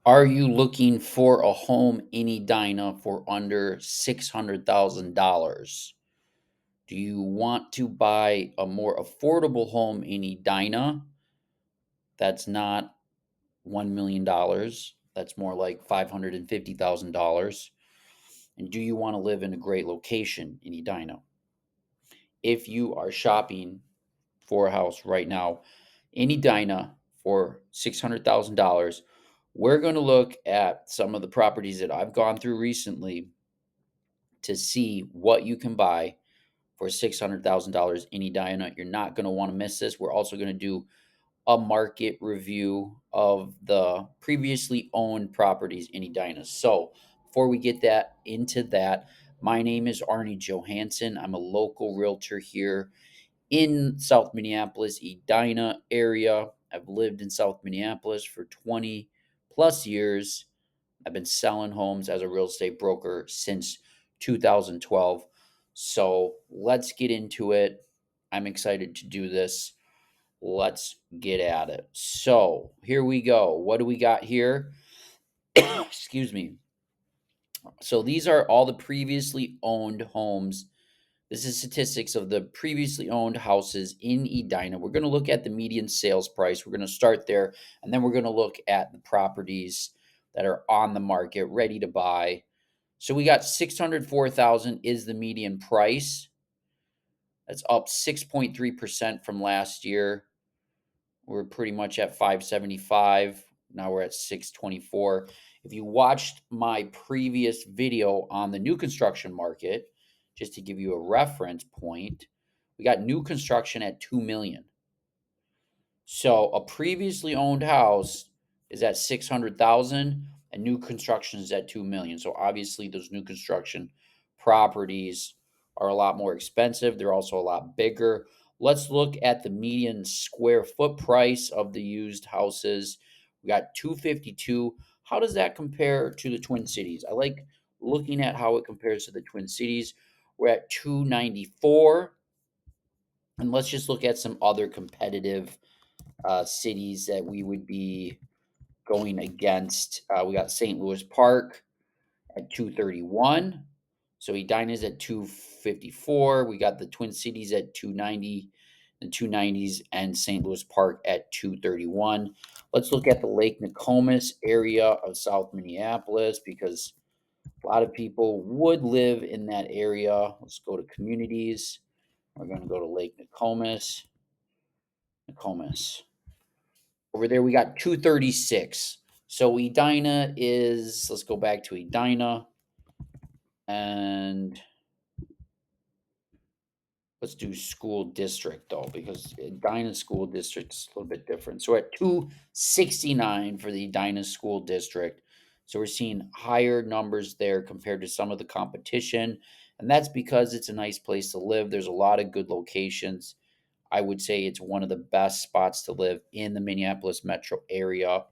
Are you looking for a home in Edina for under $600,000? Do you want to buy a more affordable home in Edina that's not $1 million? That's more like $550,000. And do you want to live in a great location in Edina? If you are shopping for a house right now in Edina for $600,000, we're going to look at some of the properties that I've gone through recently to see what you can buy for $600,000 in Edina. You're not going to want to miss this. We're also going to do a market review of the previously owned properties in Edina. So, before we get that into that, my name is Arne Johansson. I'm a local realtor here in South Minneapolis, Edina area. I've lived in South Minneapolis for 20 plus years. I've been selling homes as a real estate broker since 2012. So let's get into it. I'm excited to do this. Let's get at it. So here we go. What do we got here? Excuse me. So these are all the previously owned homes. This is statistics of the previously owned houses in Edina. We're going to look at the median sales price. We're going to start there, and then we're going to look at the properties that are on the market, ready to buy. So we got 604,000 is the median price. That's up 6.3% from last year. We're pretty much at 575. Now we're at 624. If you watched my previous video on the new construction market, just to give you a reference point, we got new construction at 2 million. So a previously owned house is at 600,000 and new construction is at 2 million. So obviously those new construction properties are a lot more expensive. They're also a lot bigger. Let's look at the median square foot price of the used houses. We got 252. How does that compare to the Twin Cities? I like looking at how it compares to the Twin Cities. We're at 294. And let's just look at some other competitive cities that we would be going against. We got St. Louis Park at 231. So Edina's at 254. We got the Twin Cities at 290, the 290s, and St. Louis Park at 231. Let's look at the Lake Nokomis area of South Minneapolis because a lot of people would live in that area. Let's go to communities. We're going to go to Lake Nokomis. Nokomis. Over there, we got 236. So Edina is, let's go back to Edina and let's do school district though, because Edina school district is a little bit different. So we're at 269 for the Edina school district. So we're seeing higher numbers there compared to some of the competition. And that's because it's a nice place to live. There's a lot of good locations. I would say it's one of the best spots to live in the Minneapolis metro area.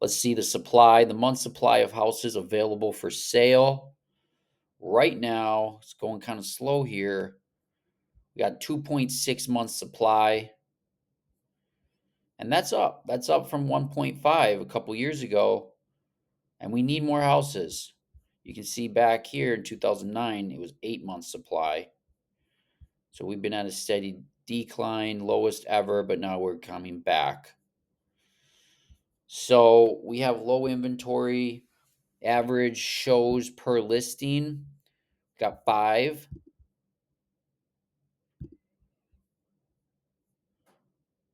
Let's see the supply, the month supply of houses available for sale. Right now, it's going kind of slow here. We got 2.6 months supply, and that's up. That's up from 1.5 a couple years ago, and we need more houses. You can see back here in 2009, it was 8 months supply. So we've been at a steady decline, lowest ever, but now we're coming back. So we have low inventory. Average shows per listing. Got 5,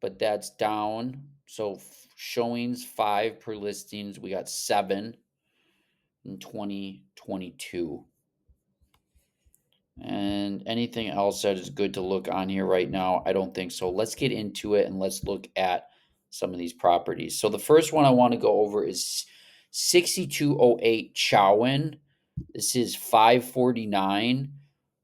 but that's down. So showings 5 per listings. We got 7 in 2022. And anything else that is good to look on here right now? I don't think so. Let's get into it and let's look at some of these properties. So the first one I want to go over is 6208 Chowan. This is 549.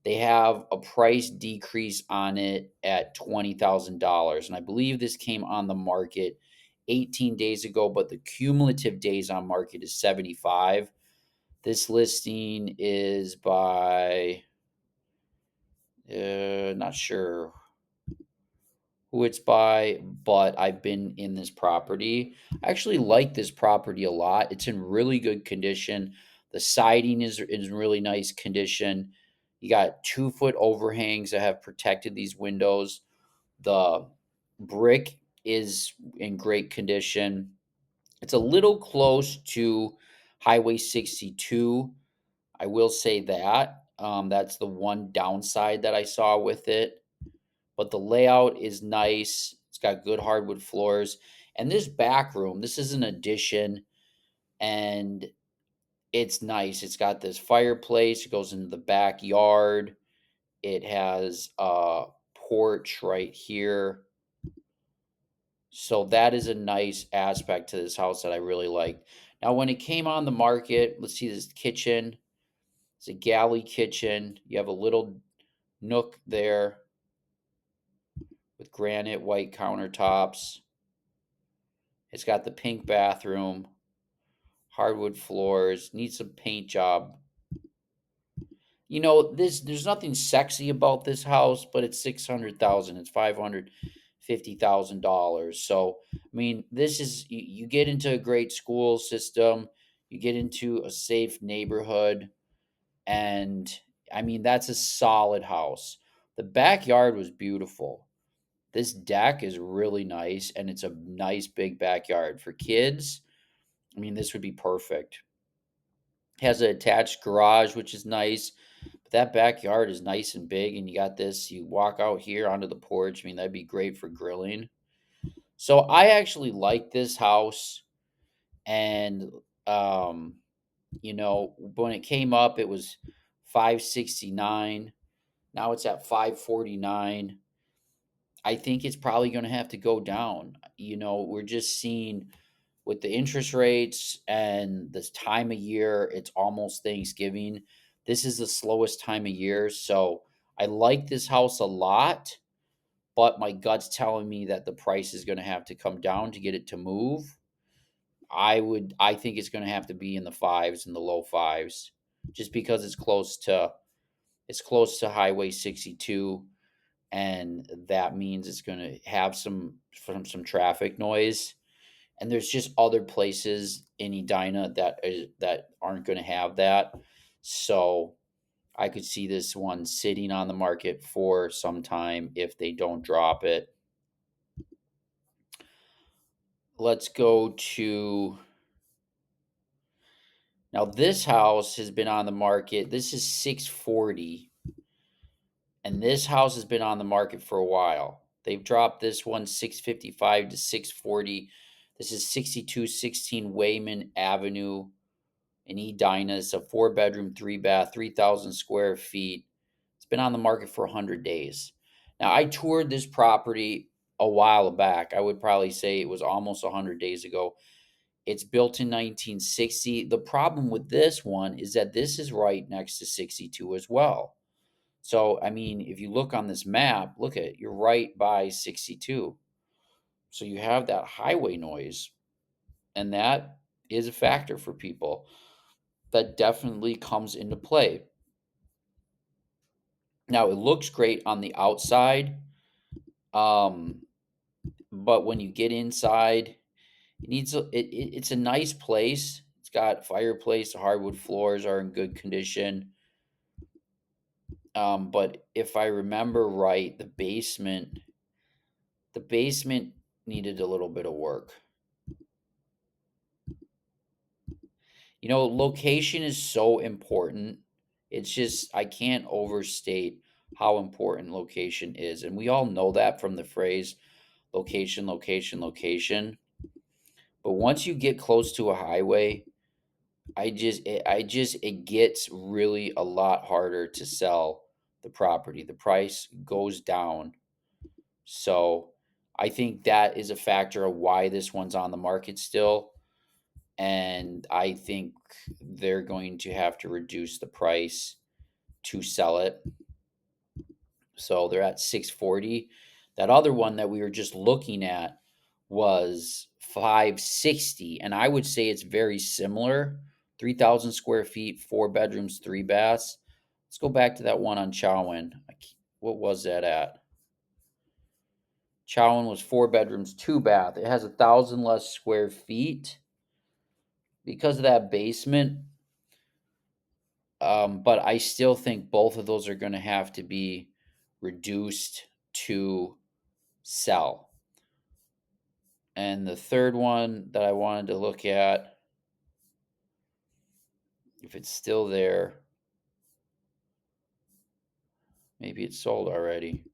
They have a price decrease on it at $20,000. And I believe this came on the market 18 days ago, but the cumulative days on market is 75. This listing is by, not sure who it's by, but I've been in this property. I actually like this property a lot. It's in really good condition. The siding is in really nice condition. You got 2 foot overhangs that have protected these windows. The brick is in great condition. It's a little close to Highway 62. I will say that. That's the one downside that I saw with it, but the layout is nice. It's got good hardwood floors. And this back room, this is an addition, and it's nice. It's got this fireplace, it goes into the backyard. It has a porch right here. So that is a nice aspect to this house that I really like. Now, when it came on the market, let's see this kitchen. It's a galley kitchen. You have a little nook there with granite white countertops. It's got the pink bathroom, hardwood floors, needs some paint job. This there's nothing sexy about this house, but it's 600,000. It's $550,000. So, I mean, this is you get into a great school system, you get into a safe neighborhood, and I mean, that's a solid house. The backyard was beautiful. This deck is really nice, and it's a nice big backyard for kids. I mean, this would be perfect. Has an attached garage, which is nice. But that backyard is nice and big, and you got this. You walk out here onto the porch. I mean, that'd be great for grilling. So I actually like this house, and when it came up, it was 569. Now it's at 549. I think it's probably going to have to go down. We're just seeing with the interest rates and this time of year, it's almost Thanksgiving. This is the slowest time of year. So I like this house a lot, but my gut's telling me that the price is going to have to come down to get it to move. I think it's going to have to be in the fives, in the low fives, just because it's close to Highway 62, and that means it's going to have some traffic noise, and there's just other places in Edina that aren't going to have that. So I could see this one sitting on the market for some time if they don't drop it. Let's go to now. This house has been on the market. This is 640, and this house has been on the market for a while. They've dropped this one 655 to 640. This is 6216 Wayman Avenue in Edina. It's a 4 bedroom, 3 bath, 3,000 square feet. It's been on the market for 100 days. Now, I toured this property a while back. I would probably say it was almost 100 days ago. It's built in 1960. The problem with this one is that this is right next to 62 as well. So, I mean, if you look on this map, look at it, you're right by 62. So you have that highway noise, and that is a factor for people. That definitely comes into play. Now, it looks great on the outside, um, but when you get inside, it's a nice place. It's got fireplace, the hardwood floors are in good condition. But if I remember right, the basement needed a little bit of work. Location is so important. It's just I can't overstate how important location is. And we all know that from the phrase location, location, location. But once you get close to a highway, it gets really a lot harder to sell the property. The price goes down. So I think that is a factor of why this one's on the market still. And I think they're going to have to reduce the price to sell it. So they're at 640. That other one that we were just looking at was 560, and I would say it's very similar. 3,000 square feet, 4 bedrooms, 3 baths. Let's go back to that one on Chowin. What was that at? Chowan was 4 bedrooms, 2 bath. It has 1,000 less square feet because of that basement. But I still think both of those are going to have to be reduced to sell. And the third one that I wanted to look at, if it's still there, maybe it's sold already.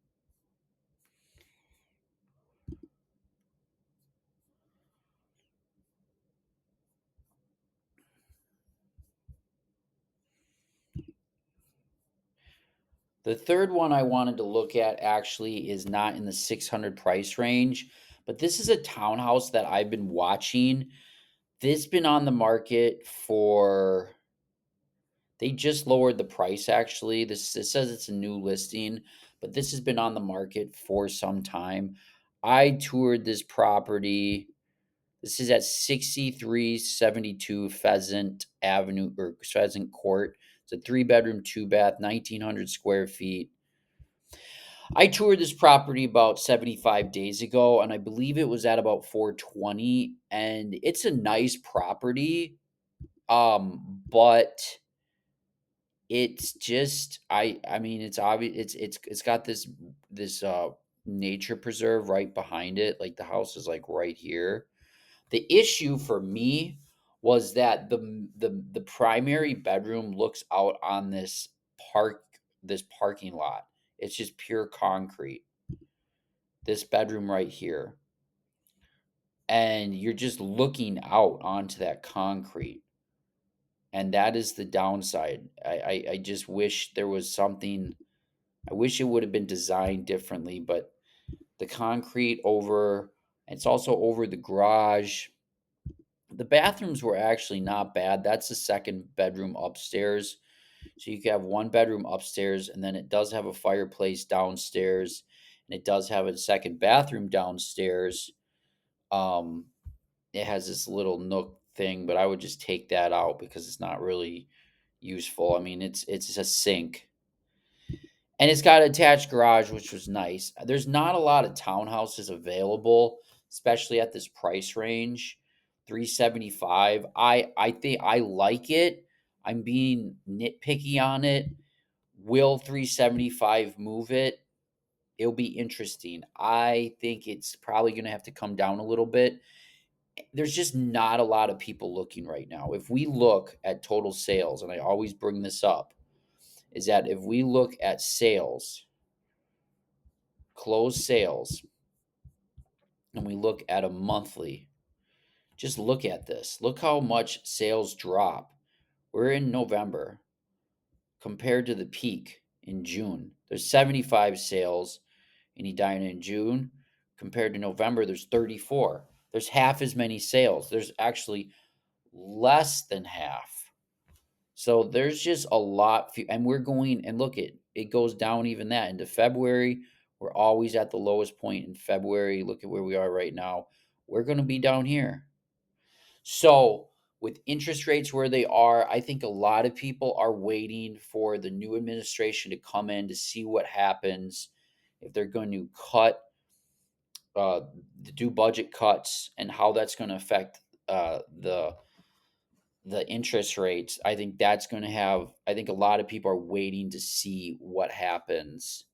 The third one I wanted to look at actually is not in the 600 price range, but this is a townhouse that I've been watching. This been on the market for, they just lowered the price actually. This, it says it's a new listing, but this has been on the market for some time. I toured this property. This is at 6372 Pheasant Avenue or Pheasant Court. It's a 3 bedroom, 2 bath, 1,900 square feet. I toured this property about 75 days ago, and I believe it was at about 420. And it's a nice property, but it's just I mean it's obvious it's got this nature preserve right behind it. Like the house is like right here. The issue for me was that the primary bedroom looks out on park this parking lot. It's just pure concrete. This bedroom right here. And you're just looking out onto that concrete. And that is the downside. I just wish there was something. I wish it would have been designed differently, but the concrete over, it's also over the garage. The bathrooms were actually not bad. That's the second bedroom upstairs. So you can have one bedroom upstairs, and then it does have a fireplace downstairs, and it does have a second bathroom downstairs. Um, it has this little nook thing, but I would just take that out because it's not really useful. I mean, it's a sink, and it's got an attached garage, which was nice. There's not a lot of townhouses available, especially at this price range, 375. I think I like it. I'm being nitpicky on it. Will 375 move it? It'll be interesting. I think it's probably going to have to come down a little bit. There's just not a lot of people looking right now. If we look at total sales, and I always bring this up, is that if we look at sales, closed sales, and we look at a monthly, just look at this. Look how much sales drop. We're in November compared to the peak in June. There's 75 sales in Edina in June. Compared to November, there's 34. There's half as many sales. There's actually less than half. So there's just a lot, and we're going and look at it goes down even that into February. We're always at the lowest point in February. Look at where we are right now. We're going to be down here. So with interest rates where they are, I think a lot of people are waiting for the new administration to come in to see what happens, if they're going to uh, do budget cuts, and how that's going to affect the interest rates. I think that's going to have, I think a lot of people are waiting to see what happens.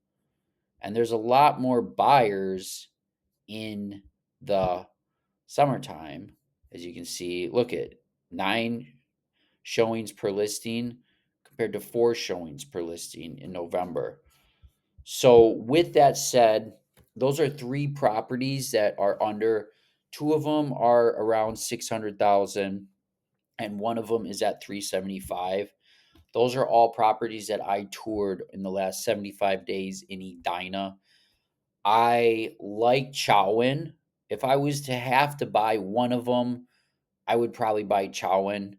And there's a lot more buyers in the summertime, as you can see. Look at 9 showings per listing compared to 4 showings per listing in November. So, with that said, those are 3 properties that are under. 2 of them are around 600,000 and one of them is at 375. Those are all properties that I toured in the last 75 days in Edina. I like Chowan. If I was to have to buy one of them, I would probably buy Chowan.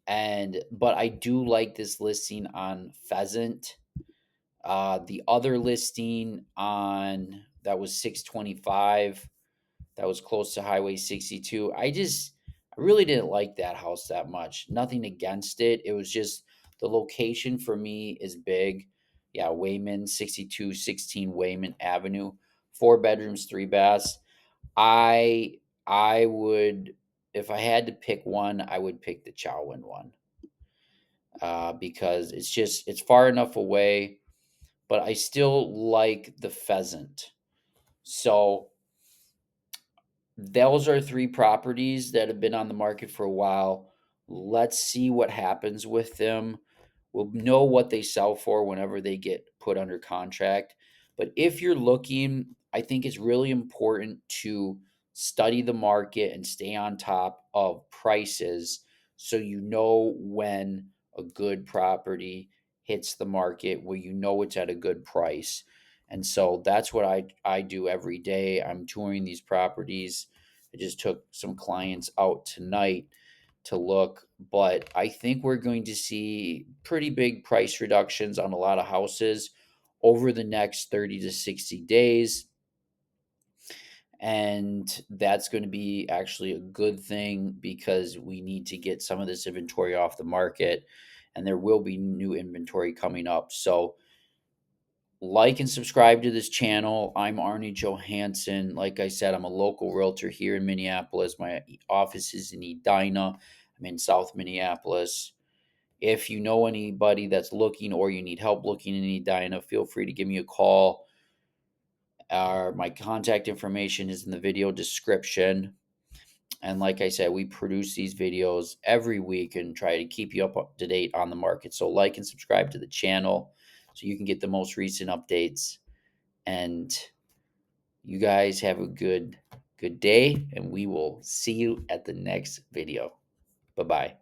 But I do like this listing on Pheasant. The other listing on that was 625. That was close to Highway 62. I really didn't like that house that much. Nothing against it. It was just the location for me is big. Yeah, Wayman, 6216 Wayman Avenue. 4 bedrooms, 3 baths. I I would, if I had to pick one, I would pick the Chowin one, because it's far enough away, but I still like the Pheasant. So those are 3 properties that have been on the market for a while. Let's see what happens with them. We'll know what they sell for whenever they get put under contract. But if you're looking, I think it's really important to study the market and stay on top of prices so you know when a good property hits the market where you know it's at a good price. And so that's what I do every day. I'm touring these properties. I just took some clients out tonight to look, but I think we're going to see pretty big price reductions on a lot of houses over the next 30 to 60 days. And that's going to be actually a good thing because we need to get some of this inventory off the market, and there will be new inventory coming up. So, like and subscribe to this channel. I'm Arne Johansson. Like I said, I'm a local realtor here in Minneapolis. My office is in Edina. I'm in South Minneapolis. If you know anybody that's looking or you need help looking in Edina, feel free to give me a call. My contact information is in the video description. And like I said, we produce these videos every week and try to keep you up to date on the market. So like and subscribe to the channel so you can get the most recent updates. And you guys have a good day, and we will see you at the next video. Bye-bye.